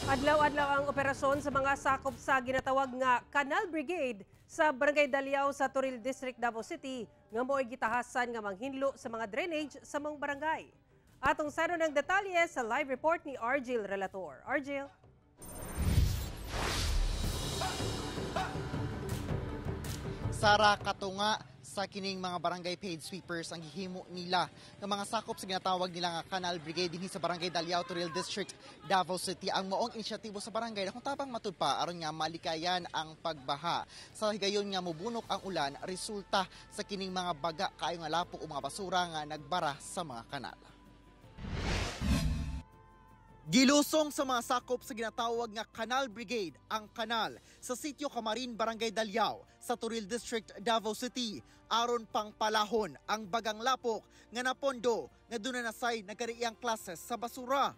Adlaw-adlaw ang operasyon sa mga sakop sa ginatawag nga Canal Brigade sa Barangay Daliao sa Toril District, Davao City nga mo'y gitahasan nga manghinlo sa mga drainage sa mga barangay. Atong sano ng detalye sa live report ni Argil Relator. Argil. Sara, katunga sa kining mga barangay paid sweepers ang gihimo nila ng mga sakop sa ginatawag nila nga Canal Brigade dinhi sa Barangay Daliao, Toril District, Davao City. Ang maong inisyatibo sa barangay na kung tabang matud pa aron nga malikayan ang pagbaha. Sa higayon nga mubunok ang ulan resulta sa kining mga baga kaayo nga lapok o mga basura nga nagbara sa mga kanal. Gilusong sa mga sakop sa ginatawag nga Canal Brigade ang kanal sa Sitio Camarin, Barangay Daliao sa Toril District, Davao City aron pang palahon ang bagang lapok nga napondo nga duna nasay nagkariiyang klases sa basura.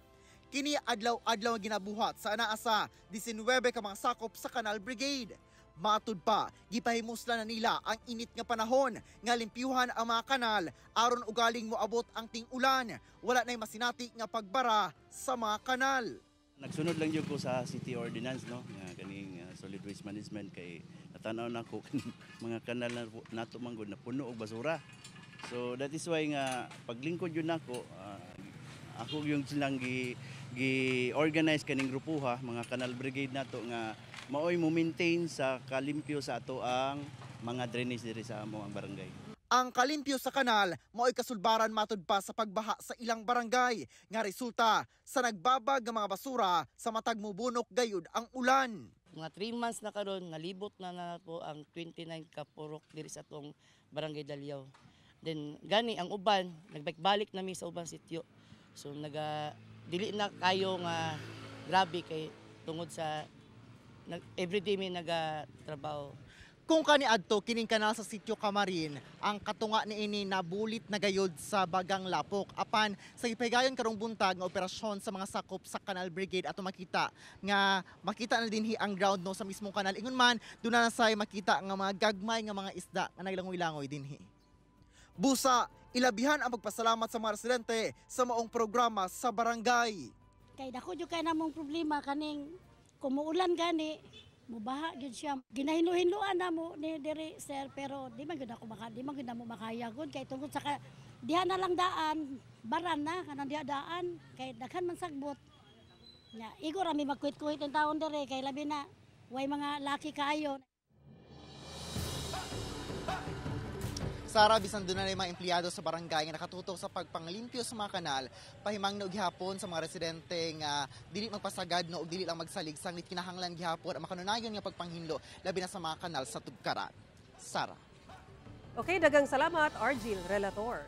Kini adlaw-adlaw ginabuhat sa anaa sa 19 ka mga sakop sa Canal Brigade. Matud pa, gipahimusla na nila ang init nga panahon nga limpyuhan ang mga kanal aron ugaling moabot ang ting-ulan. Wala na'y masinati nga pagbara sa mga kanal. Nagsunod lang yun ko sa city ordinance, no? Nga kaning solid waste management kay natanaw na ko mga kanal na nato manggod na puno og basura. So that is why nga paglingkod yun ako, ako yung silang gi-organize kaning grupuha, mga Canal Brigade nato nga maoy mo maintain sa kalimpyo sa ato ang mga drainage diri sa among barangay. Ang kalimpyo sa kanal mao'y kasulbaran matud pa sa pagbaha sa ilang barangay nga resulta sa nagbabag nga mga basura sa matag mubunok gayud ang ulan. Mga 3 months na karon nalibot na po ang 29 ka purok diri sa atong Barangay Daliao. Then gani ang uban nagbalik nami sa ubang sitio. So dili na kayo nga grabe kay tungod sa everyday may nagatrabaho. Kung kaniadto kining kanal sa Sitio Camarin, ang katunga niini nabulit na gayod sa bagang lapok. Apan sa gipahigayon karong buntag nga operasyon sa mga sakop sa Canal Brigade ato makita na dinhi ang ground no sa mismong kanal. Ingon man duna na say makita nga mga gagmay nga mga isda nga naglangoy-langoy dinhi. Busa, ilabihan ang pagpasalamat sa mga residente sa maong programa sa barangay. Kay dako jud kay namong problema kaning kumuulan gani, mubaha gyud siya. Ginahinlo-hinluan na mo ni diri sir pero di man gyud mo makaya gud kay tungod sa diha na lang daan, baran na kanang diha daan kay daghan man sagbot. Nya igo ra mi magkuhit-kuhit ang taon diri kay labi na way mga laki kaayo. Sara, bisan doon na mga empleyado sa barangay nga nakatutok sa pagpanglimpyo sa mga kanal, pahimang na gihapon sa mga residente nga dili magpasagad no o dili lang magsalig sanglit kinahanglan gihapon ang makanunayon nga pagpanghinlo labi na sa mga kanal sa tugkaran. Sara. Okay, dagang salamat Argil Relator.